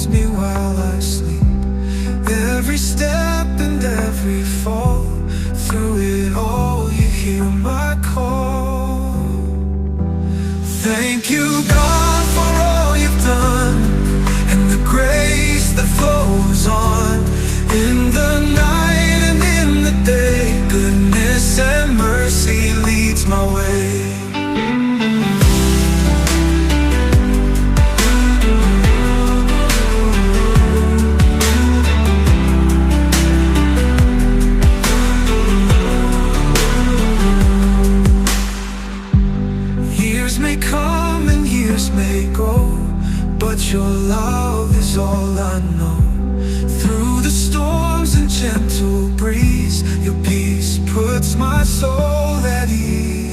holds me while I sleep. Every step and every fall, through it all you hear my call. Thank you, God, for all you've done, and the grace that flows on. In the night and in the day, goodness and mercy leads my way. Years may come and years may go, but your love is all I know. Through the storms and gentle breeze, your peace puts my soul at ease.